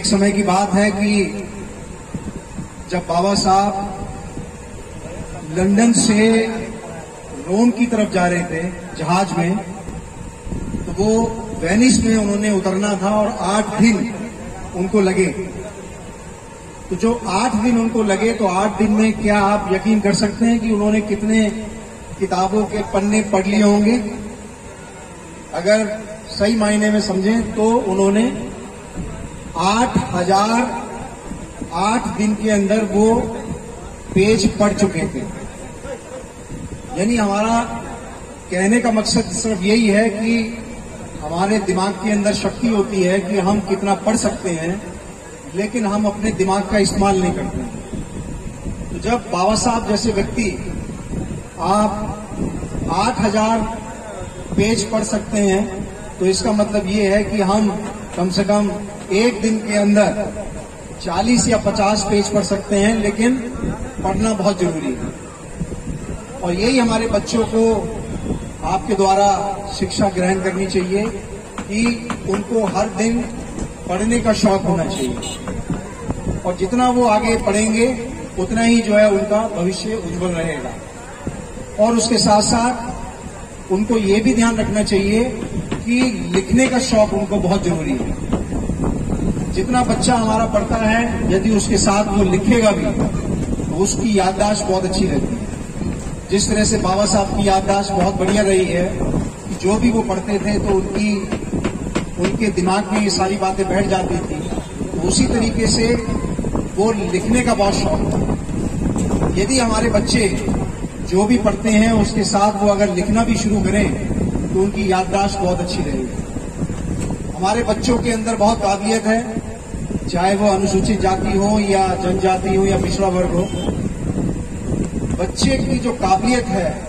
समय की बात है कि जब बाबा साहब लंदन से रोम की तरफ जा रहे थे जहाज में, तो वो वेनिस में उन्होंने उतरना था और 8 दिन उनको लगे। तो जो 8 दिन उनको लगे, तो 8 दिन में क्या आप यकीन कर सकते हैं कि उन्होंने कितने किताबों के पन्ने पढ़ लिए होंगे? अगर सही मायने में समझें तो उन्होंने 8 दिन के अंदर वो पेज पढ़ चुके थे। यानी हमारा कहने का मकसद सिर्फ यही है कि हमारे दिमाग के अंदर शक्ति होती है कि हम कितना पढ़ सकते हैं, लेकिन हम अपने दिमाग का इस्तेमाल नहीं करते हैं। तो जब बाबा साहब जैसे व्यक्ति आप 8000 पेज पढ़ सकते हैं, तो इसका मतलब ये है कि हम कम से कम एक दिन के अंदर 40 या 50 पेज पढ़ सकते हैं, लेकिन पढ़ना बहुत जरूरी है। और यही हमारे बच्चों को आपके द्वारा शिक्षा ग्रहण करनी चाहिए कि उनको हर दिन पढ़ने का शौक होना चाहिए, और जितना वो आगे पढ़ेंगे उतना ही जो है उनका भविष्य उज्जवल रहेगा। और उसके साथ साथ उनको ये भी ध्यान रखना चाहिए कि लिखने का शौक उनको बहुत जरूरी है। जितना बच्चा हमारा पढ़ता है, यदि उसके साथ वो लिखेगा भी, तो उसकी याददाश्त बहुत अच्छी रहती है। जिस तरह से बाबा साहब की याददाश्त बहुत बढ़िया रही है कि जो भी वो पढ़ते थे तो उनके दिमाग में ये सारी बातें बैठ जाती थी, तो उसी तरीके से वो लिखने का बहुत शौक था। यदि हमारे बच्चे जो भी पढ़ते हैं उसके साथ वो अगर लिखना भी शुरू करें तो उनकी याददाश्त बहुत अच्छी रहेगी। हमारे बच्चों के अंदर बहुत काबिलियत है, चाहे वो अनुसूचित जाति हो या जनजाति हो या पिछड़ा वर्ग हो। बच्चे की जो काबिलियत है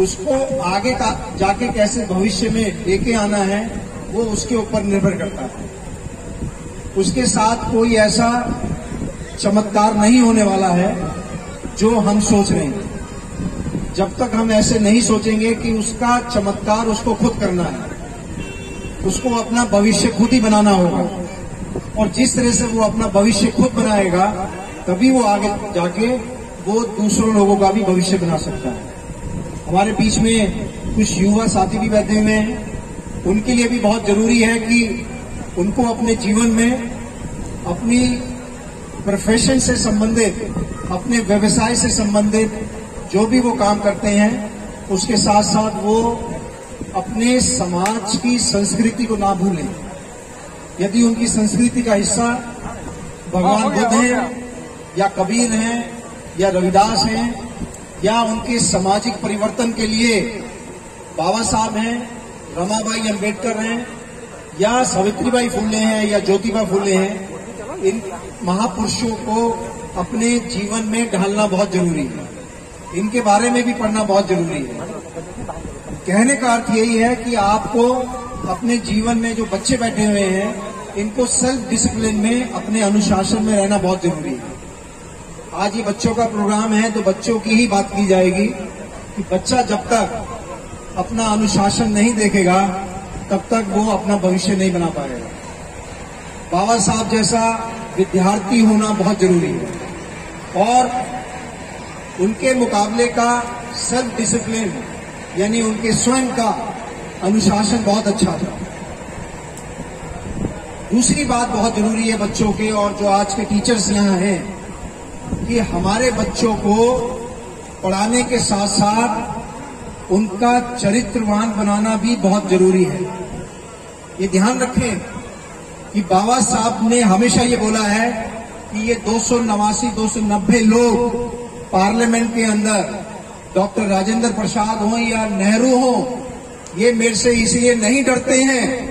उसको आगे का जाके कैसे भविष्य में लेके आना है, वो उसके ऊपर निर्भर करता है। उसके साथ कोई ऐसा चमत्कार नहीं होने वाला है जो हम सोच रहे हैं। जब तक हम ऐसे नहीं सोचेंगे कि उसका चमत्कार उसको खुद करना है, उसको अपना भविष्य खुद ही बनाना होगा, और जिस तरह से वो अपना भविष्य खुद बनाएगा, तभी वो आगे जाके वो दूसरों लोगों का भी भविष्य बना सकता है। हमारे बीच में कुछ युवा साथी भी बैठे हुए हैं, उनके लिए भी बहुत जरूरी है कि उनको अपने जीवन में अपनी प्रोफेशन से संबंधित, अपने व्यवसाय से संबंधित जो भी वो काम करते हैं, उसके साथ साथ वो अपने समाज की संस्कृति को ना भूलें। यदि उनकी संस्कृति का हिस्सा भगवान बुद्ध हैं या कबीर हैं या रविदास हैं, या उनके सामाजिक परिवर्तन के लिए बाबा साहब हैं, रमाबाई अंबेडकर हैं, या सावित्रीबाई फुले हैं या ज्योतिबा फुले हैं, इन महापुरुषों को अपने जीवन में ढालना बहुत जरूरी है। इनके बारे में भी पढ़ना बहुत जरूरी है। कहने का अर्थ यही है कि आपको अपने जीवन में जो बच्चे बैठे हुए हैं, इनको सेल्फ डिसिप्लिन में, अपने अनुशासन में रहना बहुत जरूरी है। आज ये बच्चों का प्रोग्राम है, तो बच्चों की ही बात की जाएगी कि बच्चा जब तक अपना अनुशासन नहीं देखेगा, तब तक वो अपना भविष्य नहीं बना पाएगा। बाबा साहब जैसा विद्यार्थी होना बहुत जरूरी है, और उनके मुकाबले का सेल्फ डिसिप्लिन यानी उनके स्वयं का अनुशासन बहुत अच्छा था। दूसरी बात बहुत जरूरी है बच्चों के, और जो आज के टीचर्स यहाँ हैं, कि हमारे बच्चों को पढ़ाने के साथ साथ उनका चरित्रवान बनाना भी बहुत जरूरी है। ये ध्यान रखें कि बाबा साहब ने हमेशा ये बोला है कि ये 290 लोग पार्लियामेंट के अंदर, डॉक्टर राजेंद्र प्रसाद हो या नेहरू हो, ये मेरे से इसलिए नहीं डरते हैं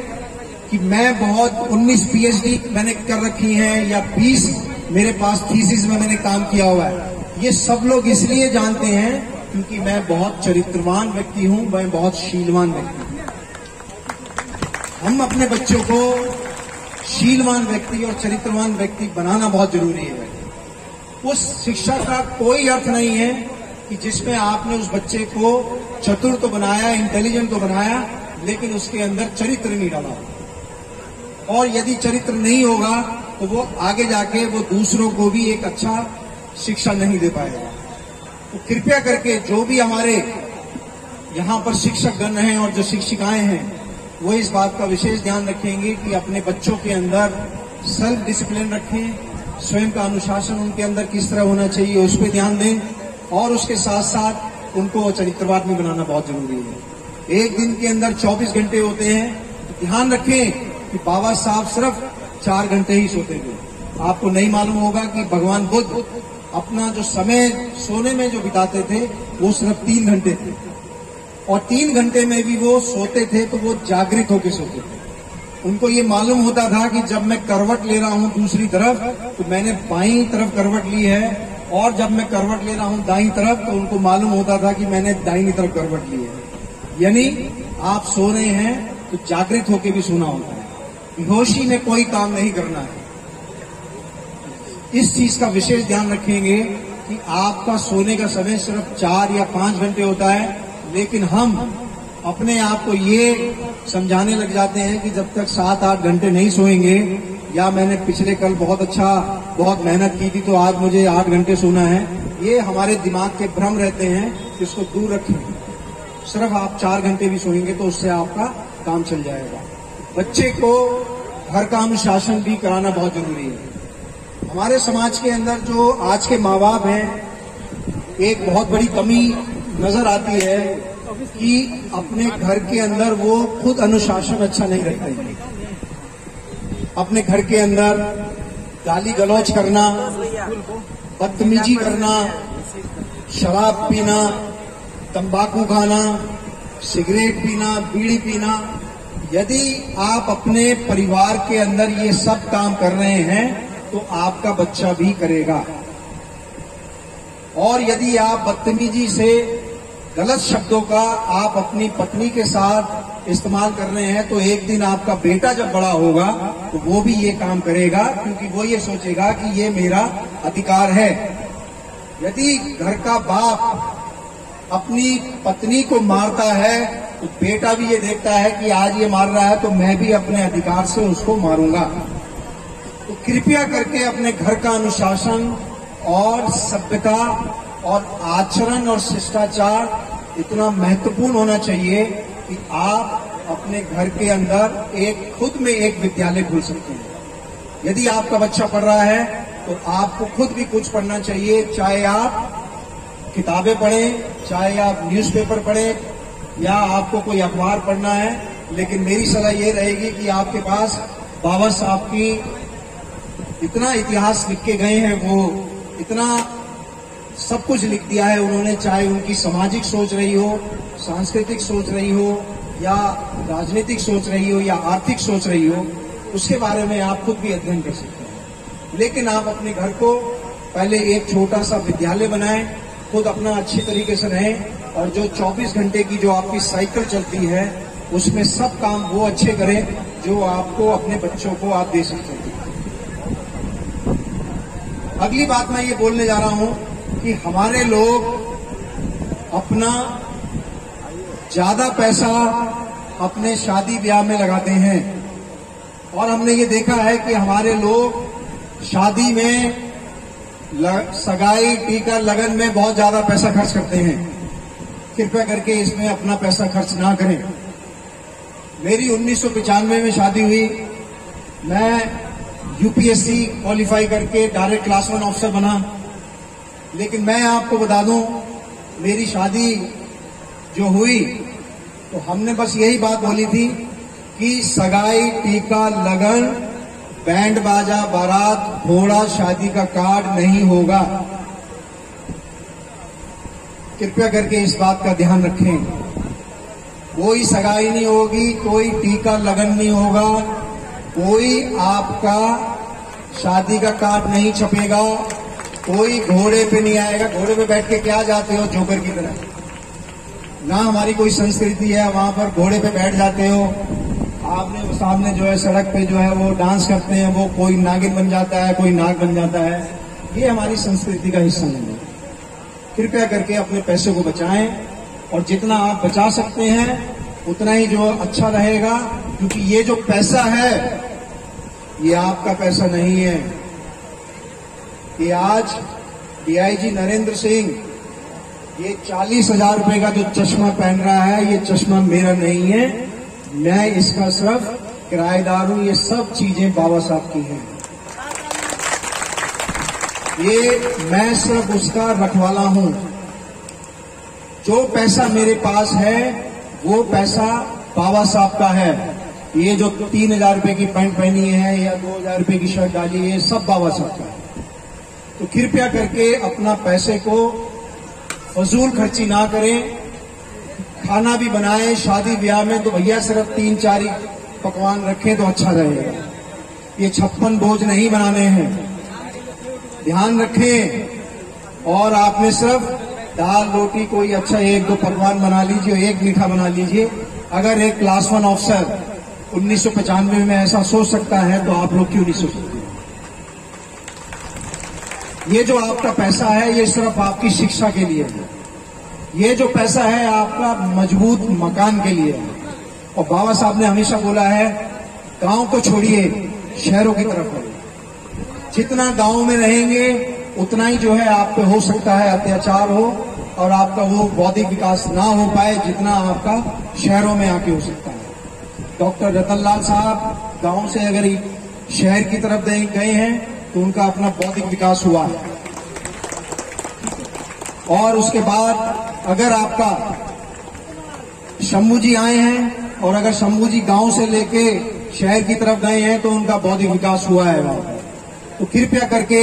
कि मैं बहुत 19 पीएचडी मैंने कर रखी है या 20 मेरे पास थीसिस में मैंने काम किया हुआ है। ये सब लोग इसलिए जानते हैं क्योंकि मैं बहुत चरित्रवान व्यक्ति हूं, मैं बहुत शीलवान व्यक्ति हूं। हम अपने बच्चों को शीलवान व्यक्ति और चरित्रवान व्यक्ति बनाना बहुत जरूरी है। उस शिक्षा का कोई अर्थ नहीं है कि जिसमें आपने उस बच्चे को चतुर तो बनाया, इंटेलिजेंट तो बनाया, लेकिन उसके अंदर चरित्र नहीं डाला। और यदि चरित्र नहीं होगा तो वो आगे जाके वो दूसरों को भी एक अच्छा शिक्षा नहीं दे पाएगा। तो कृपया करके जो भी हमारे यहाँ पर शिक्षक गण हैं और जो शिक्षिकाएं हैं, वो इस बात का विशेष ध्यान रखेंगे कि अपने बच्चों के अंदर सेल्फ डिसिप्लिन रखें, स्वयं का अनुशासन उनके अंदर किस तरह होना चाहिए उस पर ध्यान दें, और उसके साथ साथ उनको चरित्रवाद में बनाना बहुत जरूरी है। एक दिन के अंदर 24 घंटे होते हैं, तो ध्यान रखें कि बाबा साहब सिर्फ 4 घंटे ही सोते थे। आपको नहीं मालूम होगा कि भगवान बुद्ध अपना जो समय सोने में जो बिताते थे वो सिर्फ 3 घंटे थे, और 3 घंटे में भी वो सोते थे तो वो जागृत होकर सोते थे। उनको ये मालूम होता था कि जब मैं करवट ले रहा हूं दूसरी तरफ तो मैंने बाईं तरफ करवट ली है, और जब मैं करवट ले रहा हूं दाईं तरफ तो उनको मालूम होता था कि मैंने दाहिनी तरफ करवट ली है। यानी आप सो रहे हैं तो जागृत होकर भी सोना होता है, बेहोशी में कोई काम नहीं करना है। इस चीज का विशेष ध्यान रखेंगे कि आपका सोने का समय सिर्फ 4 या 5 घंटे होता है, लेकिन हम अपने आप को ये समझाने लग जाते हैं कि जब तक 7-8 घंटे नहीं सोएंगे, या मैंने पिछले कल बहुत मेहनत की थी तो आज मुझे 8 घंटे सोना है, ये हमारे दिमाग के भ्रम रहते हैं, इसको दूर रखें। सिर्फ आप 4 घंटे भी सोएंगे तो उससे आपका काम चल जाएगा। बच्चे को घर का अनुशासन भी कराना बहुत जरूरी है। हमारे समाज के अंदर जो आज के माँ बाप हैं, एक बहुत बड़ी कमी नजर आती है कि अपने घर के अंदर वो खुद अनुशासन अच्छा नहीं रखते हैं। अपने घर के अंदर गाली गलौज करना, बदतमीजी करना, शराब पीना, तंबाकू खाना, सिगरेट पीना, बीड़ी पीना। यदि आप अपने परिवार के अंदर ये सब काम कर रहे हैं तो आपका बच्चा भी करेगा। और यदि आप बदतमीजी से, गलत शब्दों का आप अपनी पत्नी के साथ इस्तेमाल कर रहे हैं तो एक दिन आपका बेटा जब बड़ा होगा तो वो भी ये काम करेगा, क्योंकि वो ये सोचेगा कि ये मेरा अधिकार है। यदि घर का बाप अपनी पत्नी को मारता है तो बेटा भी ये देखता है कि आज ये मार रहा है तो मैं भी अपने अधिकार से उसको मारूंगा। तो कृपया करके अपने घर का अनुशासन और सभ्यता और आचरण और शिष्टाचार इतना महत्वपूर्ण होना चाहिए कि आप अपने घर के अंदर खुद में एक विद्यालय खोल सकते हैं। यदि आपका बच्चा पढ़ रहा है तो आपको खुद भी कुछ पढ़ना चाहिए, चाहे आप किताबें पढ़ें, चाहे आप न्यूज़पेपर पढ़ें, या आपको कोई अखबार पढ़ना है। लेकिन मेरी सलाह ये रहेगी कि आपके पास बाबा साहब की इतना इतिहास लिख के गए हैं, वो इतना सब कुछ लिख दिया है उन्होंने, चाहे उनकी सामाजिक सोच रही हो, सांस्कृतिक सोच रही हो, या राजनीतिक सोच रही हो, या आर्थिक सोच रही हो, उसके बारे में आप खुद भी अध्ययन कर सकते हैं। लेकिन आप अपने घर को पहले एक छोटा सा विद्यालय बनाएं, खुद अपना अच्छी तरीके से रहें, और जो 24 घंटे की जो आपकी साइकिल चलती है उसमें सब काम वो अच्छे करें जो आपको अपने बच्चों को आप दे सकते हैं। अगली बात मैं ये बोलने जा रहा हूं कि हमारे लोग अपना ज्यादा पैसा अपने शादी ब्याह में लगाते हैं, और हमने ये देखा है कि हमारे लोग शादी में, सगाई, टीका, लगन में बहुत ज्यादा पैसा खर्च करते हैं। कृपया करके इसमें अपना पैसा खर्च ना करें। मेरी 1995 में शादी हुई। मैं यूपीएससी क्वालिफाई करके डायरेक्ट क्लास 1 ऑफिसर बना। लेकिन मैं आपको बता दूं, मेरी शादी जो हुई तो हमने बस यही बात बोली थी कि सगाई, टीका, लगन, बैंड बाजा, बारात, घोड़ा, शादी का कार्ड नहीं होगा। कृपया करके इस बात का ध्यान रखें। कोई सगाई नहीं होगी, कोई टीका लगन नहीं होगा, कोई आपका शादी का कार्ड नहीं छपेगा, कोई घोड़े पे नहीं आएगा। घोड़े पे बैठ के क्या जाते हो जोकर की तरह? ना हमारी कोई संस्कृति है वहां पर घोड़े पे बैठ जाते हो। आपने वो सामने जो है सड़क पे जो है वो डांस करते हैं, वो कोई नागिन बन जाता है, कोई नाग बन जाता है। ये हमारी संस्कृति का हिस्सा नहीं है। कृपया करके अपने पैसे को बचाएं, और जितना आप बचा सकते हैं उतना ही जो अच्छा रहेगा, क्योंकि ये जो पैसा है ये आपका पैसा नहीं है। कि आज डीआईजी नरेंद्र सिंह ये 40,000 रुपए का जो चश्मा पहन रहा है, ये चश्मा मेरा नहीं है, मैं इसका सिर्फ किराएदार हूं। ये सब चीजें बाबा साहब की हैं। ये मैं सिर्फ उसका रखवाला हूं। जो पैसा मेरे पास है वो पैसा बाबा साहब का है। ये जो 3,000 रुपए की पैंट पहनी है या 2,000 रुपए की शर्ट डाली है, सब बाबा साहब का है। तो कृपया करके अपना पैसे को फजूल खर्ची ना करें। खाना भी बनाएं शादी ब्याह में तो भैया सिर्फ 3-4 ही पकवान रखें तो अच्छा रहेगा। ये 56 भोज नहीं बनाने हैं, ध्यान रखें। और आपने सिर्फ दाल रोटी कोई अच्छा 1-2 पकवान बना लीजिए, एक मीठा बना लीजिए। अगर एक क्लास 1 ऑफिसर 1995 में ऐसा सोच सकता है तो आप लोग क्यों नहीं सोच सकते? ये जो आपका पैसा है ये सिर्फ आपकी शिक्षा के लिए है। ये जो पैसा है आपका मजबूत मकान के लिए है। और बाबा साहब ने हमेशा बोला है गांव को छोड़िए, शहरों की तरफ बढ़िए। जितना गांव में रहेंगे उतना ही जो है आप पे हो सकता है अत्याचार हो और आपका वो बौद्धिक विकास ना हो पाए जितना आपका शहरों में आके हो सकता है। डॉक्टर रतनलाल साहब गांव से अगर शहर की तरफ गए हैं तो उनका अपना बौद्धिक विकास हुआ है। और उसके बाद अगर आपका शंभू जी आए हैं और अगर शंभू जी गांव से लेके शहर की तरफ गए हैं तो उनका बौद्धिक विकास हुआ है। तो कृपया करके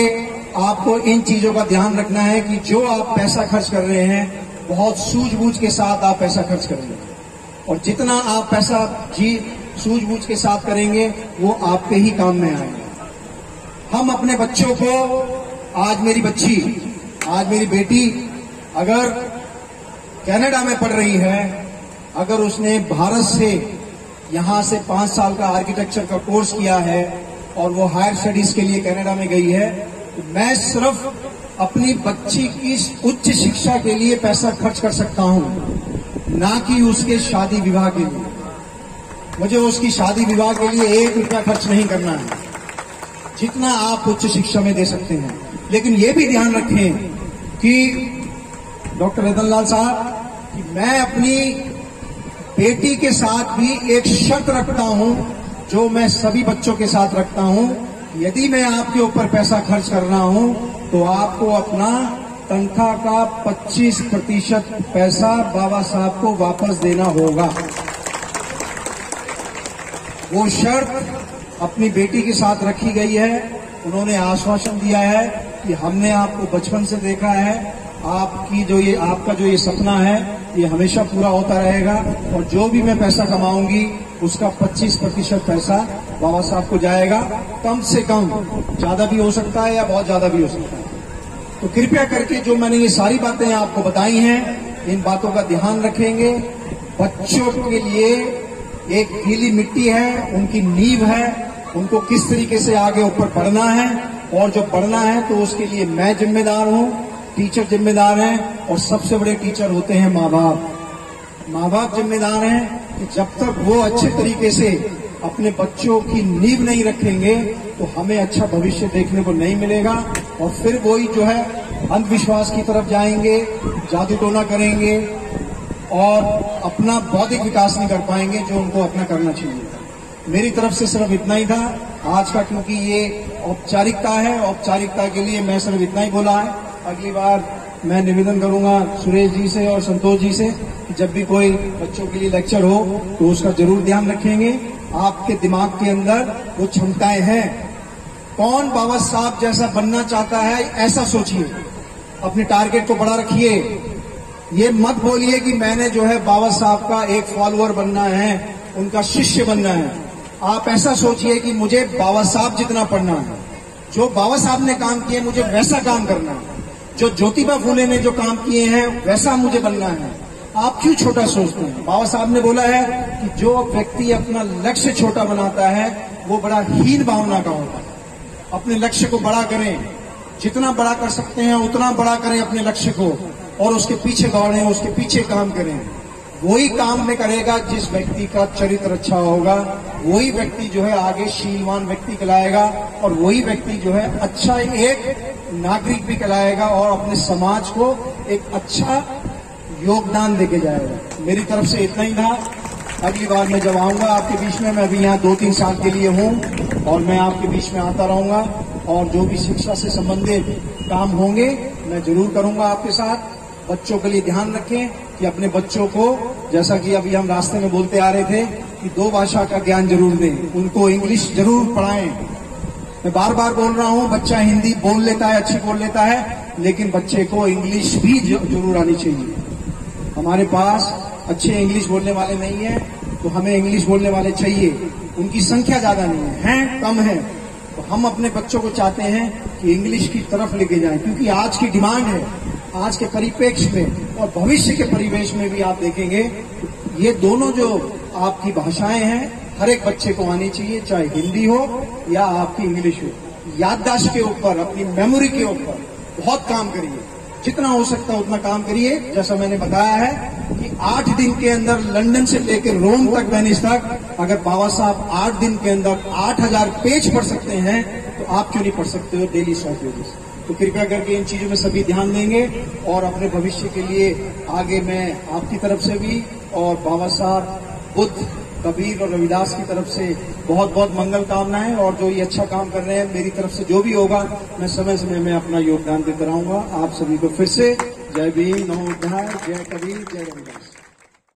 आपको इन चीजों का ध्यान रखना है कि जो आप पैसा खर्च कर रहे हैं बहुत सूझबूझ के साथ आप पैसा खर्च करेंगे। और जितना आप पैसा सूझबूझ के साथ करेंगे वो आपके ही काम में आएगा। हम अपने बच्चों को, आज मेरी बच्ची, आज मेरी बेटी अगर कनाडा में पढ़ रही है, अगर उसने भारत से यहां से 5 साल का आर्किटेक्चर का कोर्स किया है और वो हायर स्टडीज के लिए कनाडा में गई है, तो मैं सिर्फ अपनी बच्ची की उच्च शिक्षा के लिए पैसा खर्च कर सकता हूं, ना कि उसके शादी विवाह के लिए। मुझे उसकी शादी विवाह के लिए 1 रुपया खर्च नहीं करना है, जितना आप उच्च शिक्षा में दे सकते हैं। लेकिन ये भी ध्यान रखें कि डॉक्टर रतनलाल साहब कि मैं अपनी बेटी के साथ भी एक शर्त रखता हूं जो मैं सभी बच्चों के साथ रखता हूं। यदि मैं आपके ऊपर पैसा खर्च कर रहा हूं तो आपको अपना तनख्वाह का 25% पैसा बाबा साहब को वापस देना होगा। वो शर्त अपनी बेटी के साथ रखी गई है। उन्होंने आश्वासन दिया है कि हमने आपको बचपन से देखा है, आपका जो ये सपना है ये हमेशा पूरा होता रहेगा और जो भी मैं पैसा कमाऊंगी उसका 25% पैसा बाबा साहब को जाएगा। कम से कम, ज्यादा भी हो सकता है या बहुत ज्यादा भी हो सकता है। तो कृपया करके जो मैंने ये सारी बातें आपको बताई हैं, इन बातों का ध्यान रखेंगे। बच्चों के लिए एक गीली मिट्टी है, उनकी नींव है, उनको किस तरीके से आगे ऊपर बढ़ना है और जो बढ़ना है तो उसके लिए मैं जिम्मेदार हूं, टीचर जिम्मेदार हैं और सबसे बड़े टीचर होते हैं माँ बाप। माँ बाप जिम्मेदार हैं कि जब तक वो अच्छे तरीके से अपने बच्चों की नींव नहीं रखेंगे तो हमें अच्छा भविष्य देखने को नहीं मिलेगा। और फिर वही जो है अंधविश्वास की तरफ जाएंगे, जादू टोना करेंगे और अपना बौद्धिक विकास नहीं कर पाएंगे जो उनको अपना करना चाहिए। मेरी तरफ से सिर्फ इतना ही था आज का, क्योंकि ये औपचारिकता है, औपचारिकता के लिए मैं सिर्फ इतना ही बोला है। अगली बार मैं निवेदन करूंगा सुरेश जी से और संतोष जी से कि जब भी कोई बच्चों के लिए लेक्चर हो तो उसका जरूर ध्यान रखेंगे। आपके दिमाग के अंदर वो क्षमताएं हैं। कौन बाबा साहब जैसा बनना चाहता है ऐसा सोचिए, अपने टारगेट को बड़ा रखिए। ये मत बोलिए कि मैंने जो है बाबा साहब का एक फॉलोअर बनना है, उनका शिष्य बनना है। आप ऐसा सोचिए कि मुझे बाबा साहब जितना पढ़ना है, जो बाबा साहब ने काम किए मुझे वैसा काम करना है, जो ज्योतिबा फूले ने जो काम किए हैं वैसा मुझे बनना है। आप क्यों छोटा सोचते हैं? बाबा साहब ने बोला है कि जो व्यक्ति अपना लक्ष्य छोटा बनाता है वो बड़ा हीन भावना का होता है। अपने लक्ष्य को बड़ा करें, जितना बड़ा कर सकते हैं उतना बड़ा करें अपने लक्ष्य को और उसके पीछे दौड़ें, उसके पीछे काम करें। वही काम में करेगा जिस व्यक्ति का चरित्र अच्छा होगा, वही व्यक्ति जो है आगे शीलवान व्यक्ति कहलाएगा और वही व्यक्ति जो है अच्छा एक नागरिक भी कहलाएगा और अपने समाज को एक अच्छा योगदान देके जाएगा। मेरी तरफ से इतना ही था। अगली बार मैं जब आऊंगा आपके बीच में, मैं अभी यहाँ 2-3 साल के लिए हूँ और मैं आपके बीच में आता रहूंगा और जो भी शिक्षा से संबंधित काम होंगे मैं जरूर करूंगा आपके साथ। बच्चों के लिए ध्यान रखें कि अपने बच्चों को, जैसा कि अभी हम रास्ते में बोलते आ रहे थे, कि 2 भाषा का ज्ञान जरूर दें, उनको इंग्लिश जरूर पढ़ाएं। मैं बार बार बोल रहा हूं, बच्चा हिंदी बोल लेता है, अच्छी बोल लेता है, लेकिन बच्चे को इंग्लिश भी जरूर आनी चाहिए। हमारे पास अच्छे इंग्लिश बोलने वाले नहीं है, तो हमें इंग्लिश बोलने वाले चाहिए। उनकी संख्या ज्यादा नहीं है, कम है। तो हम अपने बच्चों को चाहते हैं कि इंग्लिश की तरफ लेके जाएं, क्योंकि आज की डिमांड है, आज के परिप्रेक्ष्य में और भविष्य के परिवेश में भी आप देखेंगे ये दोनों जो आपकी भाषाएं हैं हर एक बच्चे को आनी चाहिए, चाहे हिंदी हो या आपकी इंग्लिश हो। याददाश्त के ऊपर, अपनी मेमोरी के ऊपर बहुत काम करिए, जितना हो सकता है उतना काम करिए। जैसा मैंने बताया है कि 8 दिन के अंदर लंदन से लेकर रोम तक, वेनिस तक, अगर बाबा साहब 8 दिन के अंदर 8000 पेज पढ़ सकते हैं तो आप क्यों नहीं पढ़ सकते हो डेली 100 पेजेस। तो कृपया करके इन चीजों में सभी ध्यान देंगे और अपने भविष्य के लिए आगे मैं आपकी तरफ से भी और बाबा साहब, बुद्ध, कबीर और रविदास की तरफ से बहुत बहुत मंगल कामनाएं। और जो ये अच्छा काम कर रहे हैं, मेरी तरफ से जो भी होगा मैं समय समय में अपना योगदान देता रहूंगा। आप सभी को फिर से जय भीम, नमो बुद्धाय, जय कबीर, जय रविदास।